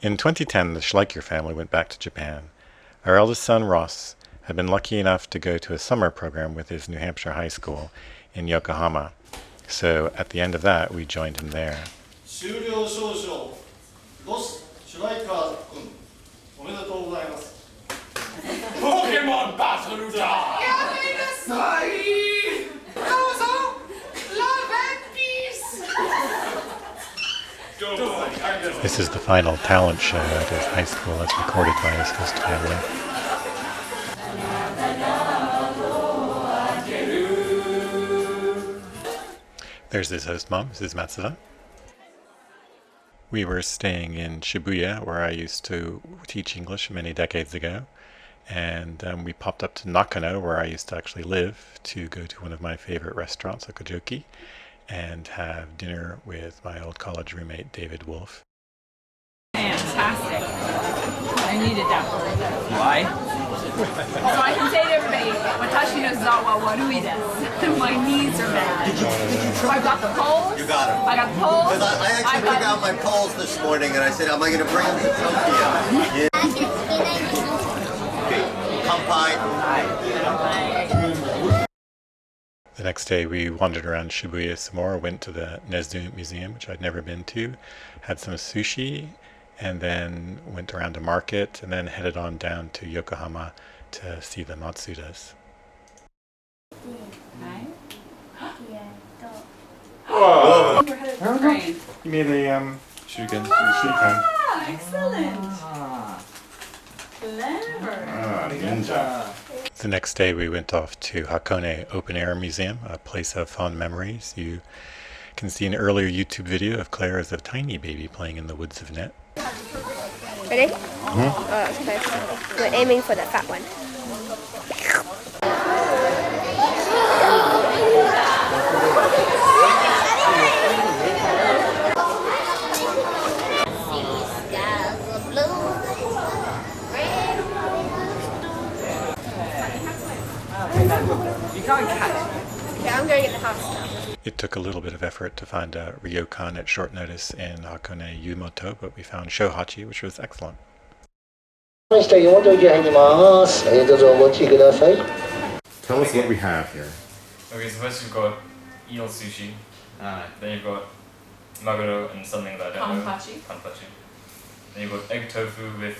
In 2010, the Schlaikjer family went back to Japan. Our eldest son, Ross, had been lucky enough to go to a summer program with his New Hampshire high school in Yokohama. So at the end of that, we joined him there. 終了証書ロス・シュライカー君おめでとうございます。ポケモンバトルだ。やめなさい。どうぞ。Love and peace. This is the final talent show at his high school as recorded by his host family. There's his host mom, Mrs. Matsuda. We were staying in Shibuya, where I used to teach English many decades ago, and we popped up to Nakano, where I used to actually live, to go to one of my favorite restaurants, Okojoki, and have dinner with my old college roommate, David Wolf. Fantastic. I needed that word. Why? So I can say to everybody, Watashi no zawa warui desu. My knees are bad. Did you try? I've got the poles. You got them. I got the poles. Because I actually took out my poles this morning and I said, am I going to bring them to Tokyo? Yeah. Kampai. The next day we wandered around Shibuya some more, went to the Nezu Museum, which I'd never been to, had some sushi, and then went around to market, and then headed on down to Yokohama to see the Matsudas. Whoa! We're headed to the train. You made a shugan. Ah, excellent. Clever. Ninja. The next day we went off to Hakone Open Air Museum, a place of fond memories. You can see an earlier YouTube video of Claire as a tiny baby playing in the woods of net. Ready? Oh, that's close. We're aiming for the fat one. You can't catch it. Okay, I'm going to get the house now. It took a little bit of effort to find a ryokan at short notice in Hakone Yumoto, but we found Shohachi, which was excellent. Tell us what we have here. Okay, so first you've got eel sushi, then you've got maguro and something that I don't know. Kanpachi. Then you've got egg tofu with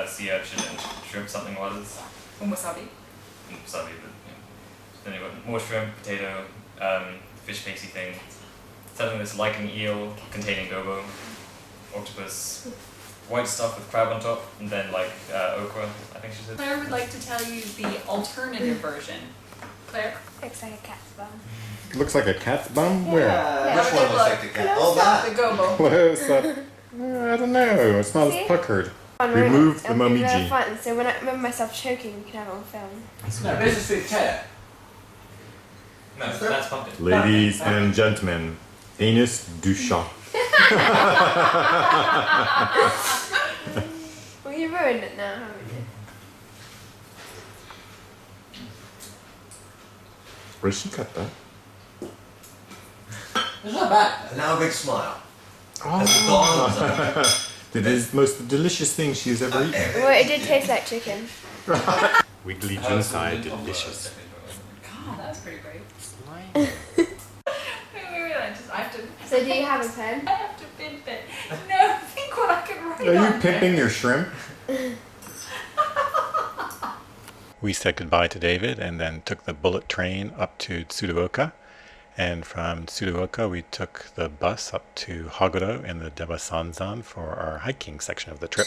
sea urchin and shrimp something or others. Wasabi. Wasabi, but yeah. Then you've got more shrimp, potato, fish pasty thing, something that's like an eel containing gobo, octopus, white stuff with crab on top, and then like okra, I think she said. Claire would like to tell you the alternative version. Claire? Looks like a cat's bum. It looks like a cat's bum? Where? Which one looks like the cat? Oh, that. The gobo. Close up. I don't know. It's not as puckered. Remove the momiji. Fun. So when I remember myself choking, we can have it on film. No, there's a sweet chair. No, that's pumpkin. Ladies and gentlemen, anus du chat. Well, you ruined it now, haven't you? Where did she cut that? It's not bad. And now a big smile. Oh. It is the most delicious thing she's ever eaten. Well, it did taste like chicken. Wiggly ginsai, delicious. God, that's pretty great. Wait, I have to. So do you have a pen? I have to pimp it. No, think what I can write Are on you pimping your shrimp? We said goodbye to David and then took the bullet train up to Tsuruoka. And from Tsuruoka, we took the bus up to Haguro in the Dewa Sanzan for our hiking section of the trip.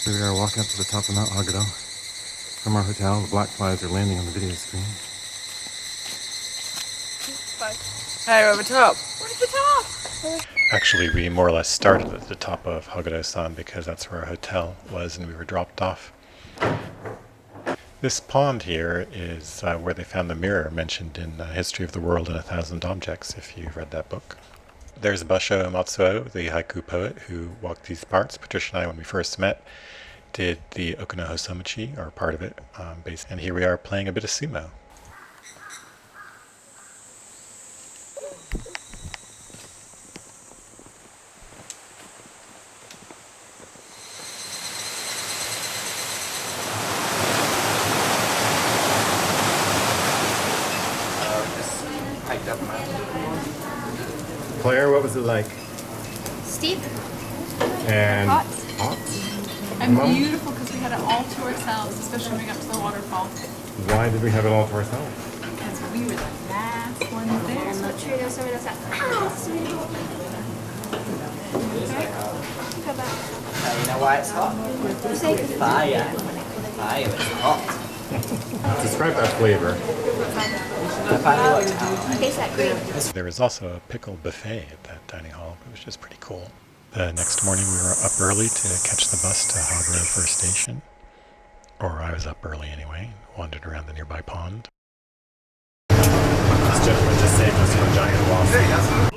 We are walking up to the top of Mount Haguro. From our hotel, the black flies are landing on the video screen. Hey, we're over top. We're at the top. Actually, we more or less started at the top of Haguro-san because that's where our hotel was and we were dropped off. This pond here is where they found the mirror mentioned in History of the World in 1,000 Objects, if you've read that book. There's Basho Matsuo, the haiku poet who walked these parts. Patricia and I, when we first met, did the Okuno Hosomachi, or part of it, and here we are playing a bit of sumo. Claire, what was it like? Steep. And Hot. hot? And Mom? beautiful because we had it all to ourselves, especially when we got to the waterfall. Why did we have it all to ourselves? Because we were the last ones there. You know why it's hot? Fire. Fire, it's hot. Describe that flavor. Tastes like green. There was also a pickle buffet at that dining hall, which was pretty cool. The next morning we were up early to catch the bus to Haguro First Station. Or I was up early anyway, wandered around the nearby pond. This gentleman just saved us from a giant wasp.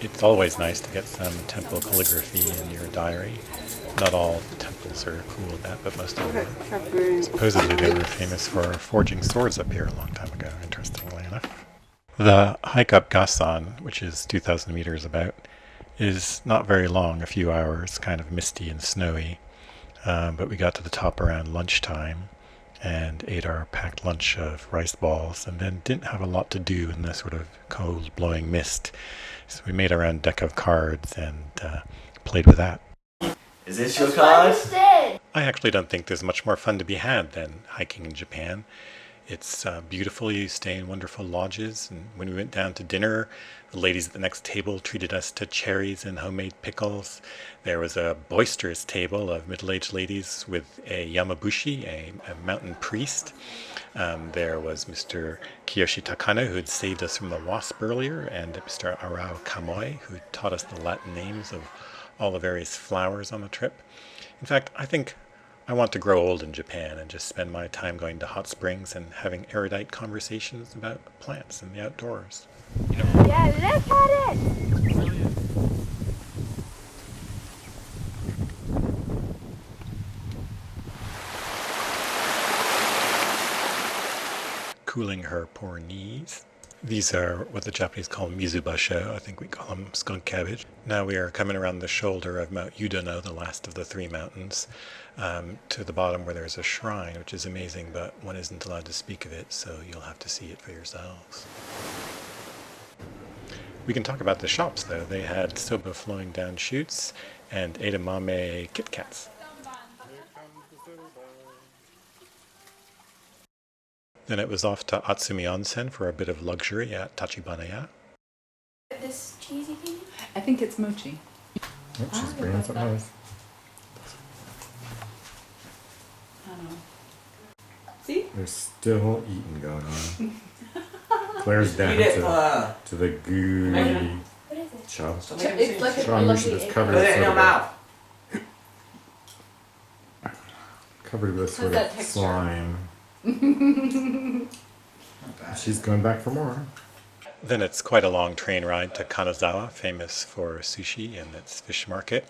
It's always nice to get some temple calligraphy in your diary. Not all temples are cool at that, but most of them are. Supposedly they were famous for forging swords up here a long time ago, interestingly enough. The hike up Gassan, which is 2,000 meters about, is not very long, a few hours, kind of misty and snowy. But we got to the top around lunchtime and ate our packed lunch of rice balls and then didn't have a lot to do in the sort of cold blowing mist. So we made our own deck of cards and played with that. Is this your card? I actually don't think there's much more fun to be had than hiking in Japan. It's beautiful. You stay in wonderful lodges. And when we went down to dinner, the ladies at the next table treated us to cherries and homemade pickles. There was a boisterous table of middle-aged ladies with a yamabushi, a mountain priest. There was Mr. Kiyoshi Takano, who had saved us from the wasp earlier, and Mr. Arao Kamoi, who taught us the Latin names of all the various flowers on the trip. In fact, I think I want to grow old in Japan and just spend my time going to hot springs and having erudite conversations about plants and the outdoors. You know. Yeah, look at it! Cooling her poor knees. These are what the Japanese call mizubasho. I think we call them skunk cabbage. Now we are coming around the shoulder of Mount Yudono, the last of the three mountains, to the bottom where there's a shrine, which is amazing, but one isn't allowed to speak of it, so you'll have to see it for yourselves. We can talk about the shops, though. They had soba flowing down chutes and edamame Kit Kats. Then it was off to Atsumi onsen for a bit of luxury at Tachibanaya. This cheesy thing? I think it's mochi. Oh, she's bringing something nice. I don't know. See? There's still eating going on. Claire's down Eat it, to the gooey What is it? chop. It's like a Shamushi that's covered Put with it in your sort of mouth. covered with sort that of texture? slime. She's going back for more. Then it's quite a long train ride to Kanazawa, famous for sushi and its fish market.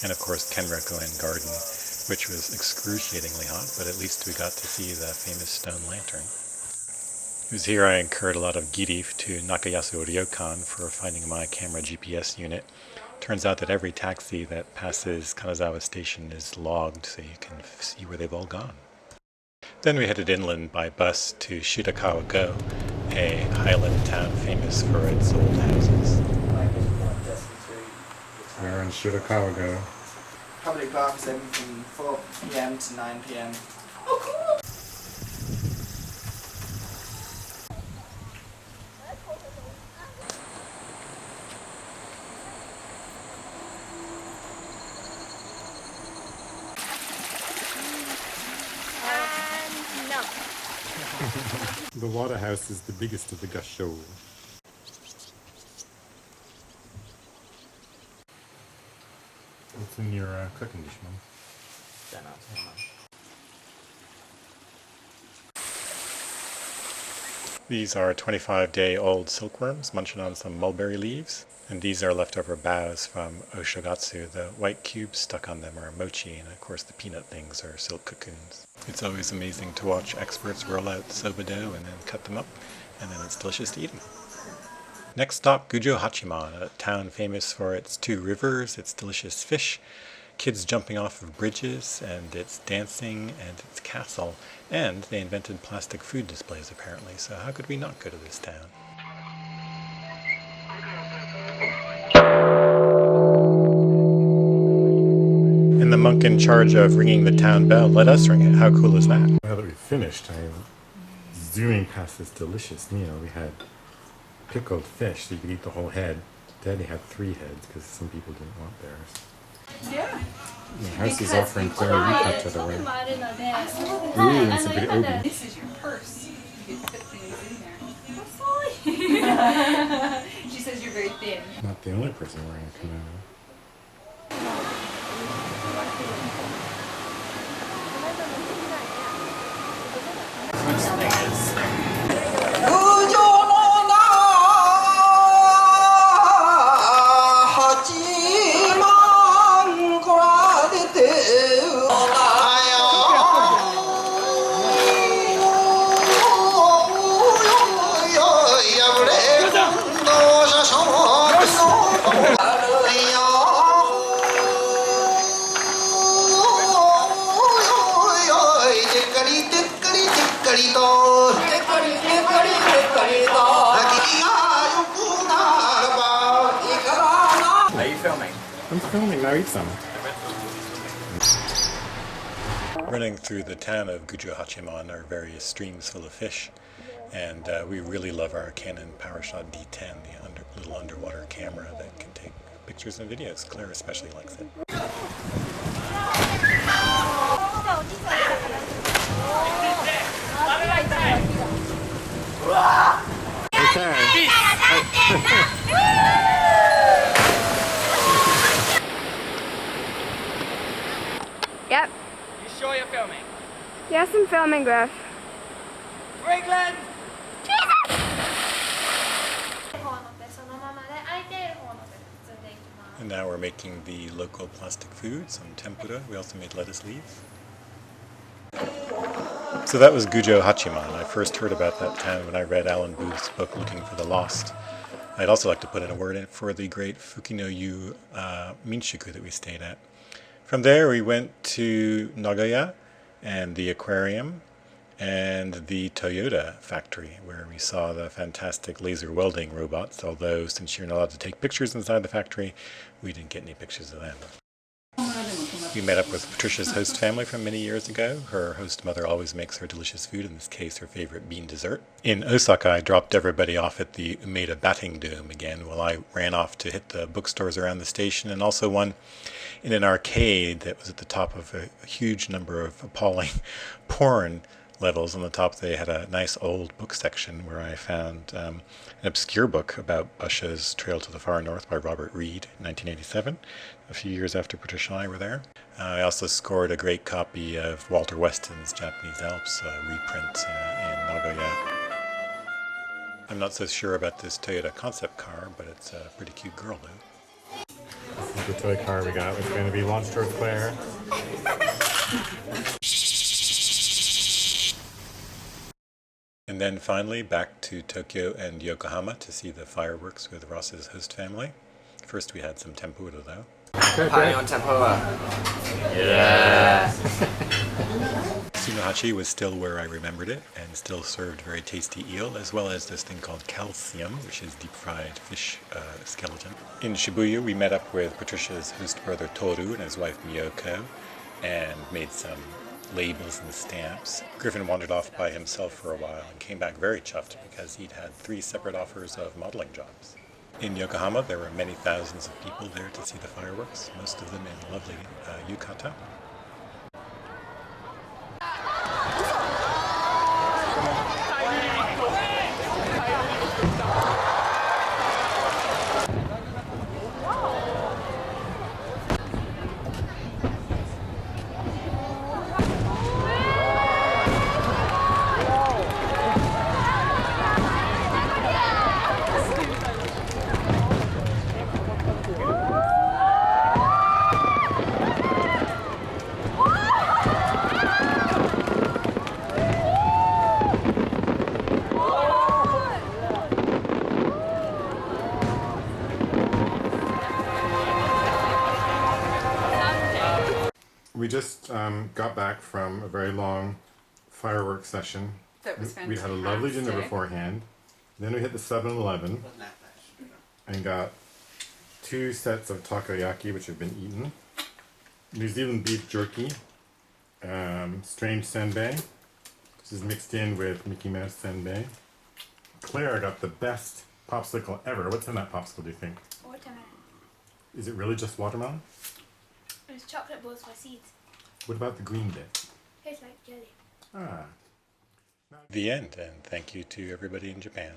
And of course Kenroku-en Garden, which was excruciatingly hot, but at least we got to see the famous stone lantern. It was here I incurred a lot of girif to Nakayasu Ryokan for finding my camera GPS unit. Turns out that every taxi that passes Kanazawa Station is logged, so you can see where they've all gone. Then we headed inland by bus to Shirakawago, a highland town famous for its old houses. We're in Shirakawago. Public park is open from 4 p.m. to 9 p.m. No. The water house is the biggest of the Gujo. What's in your cooking dish, Mom? Don't know too much. These are 25-day-old silkworms munching on some mulberry leaves. And these are leftover boughs from oshogatsu. The white cubes stuck on them are mochi, and of course the peanut things are silk cocoons. It's always amazing to watch experts roll out soba dough and then cut them up, and then it's delicious to eat them. Next stop, Gujo Hachiman, a town famous for its 2 rivers, its delicious fish, kids jumping off of bridges, and its dancing, and its castle. And they invented plastic food displays apparently, so how could we not go to this town? And the monk in charge of ringing the town bell let us ring it. How cool is that? Now that we finished, I'm zooming past this delicious meal. We had pickled fish, so you could eat the whole head. Daddy had 3 heads because some people didn't want theirs. Yeah. The house is offering Claire yukata to wear. Ooh, and some good obi. This is your purse. You can put things in there. She says you're very thin. Not the only person wearing a kimono. Are you filming? I'm filming, now eat some. Running through the town of Gujo Hachiman are various streams full of fish, and we really love our Canon PowerShot D10, the little underwater camera that can take pictures and videos. Claire especially likes it. Okay. Yep. You sure you're filming? Yes, I'm filming, Griff. England! And now we're making the local plastic food, some tempura. We also made lettuce leaves. So that was Gujo Hachiman. I first heard about that town when I read Alan Booth's book, Looking for the Lost. I'd also like to put in a word in for the great Fukino-yu Minshuku that we stayed at. From there we went to Nagoya and the aquarium and the Toyota factory, where we saw the fantastic laser welding robots, although since you're not allowed to take pictures inside the factory, we didn't get any pictures of them. We met up with Patricia's host family from many years ago. Her host mother always makes her delicious food, in this case her favorite bean dessert. In Osaka, I dropped everybody off at the Umeda Batting Dome again while I ran off to hit the bookstores around the station, and also one in an arcade that was at the top of a huge number of appalling porn levels. On the top they had a nice old book section where I found an obscure book about Usha's Trail to the Far North by Robert Reed in 1987, a few years after Patricia and I were there. I also scored a great copy of Walter Weston's Japanese Alps reprint in Nagoya. I'm not so sure about this Toyota concept car, but it's a pretty cute girl though. This is the toy car we got. It's going to be launched towards Claire. And then finally back to Tokyo and Yokohama to see the fireworks with Ross's host family. First we had some tempura though. Pie on tempura. Yeah! Sunohachi was still where I remembered it, and still served very tasty eel, as well as this thing called calcium, which is deep-fried fish skeleton. In Shibuya, we met up with Patricia's host brother Toru and his wife Miyoko, and made some labels and stamps. Griffin wandered off by himself for a while and came back very chuffed because he'd had 3 separate offers of modeling jobs. In Yokohama, there were many thousands of people there to see the fireworks, most of them in lovely yukata. We just got back from a very long fireworks session. That was We had a lovely dinner fantastic. beforehand. Then we hit the 7-Eleven and got 2 sets of takoyaki, which have been eaten. New Zealand beef jerky, strange senbei. This is mixed in with Mickey Mouse senbei. Claire got the best popsicle ever. What's in that popsicle, do you think? Watermelon. Is it really just watermelon? There's chocolate balls for seeds. What about the green bit? Tastes like jelly. Ah. The end, and thank you to everybody in Japan.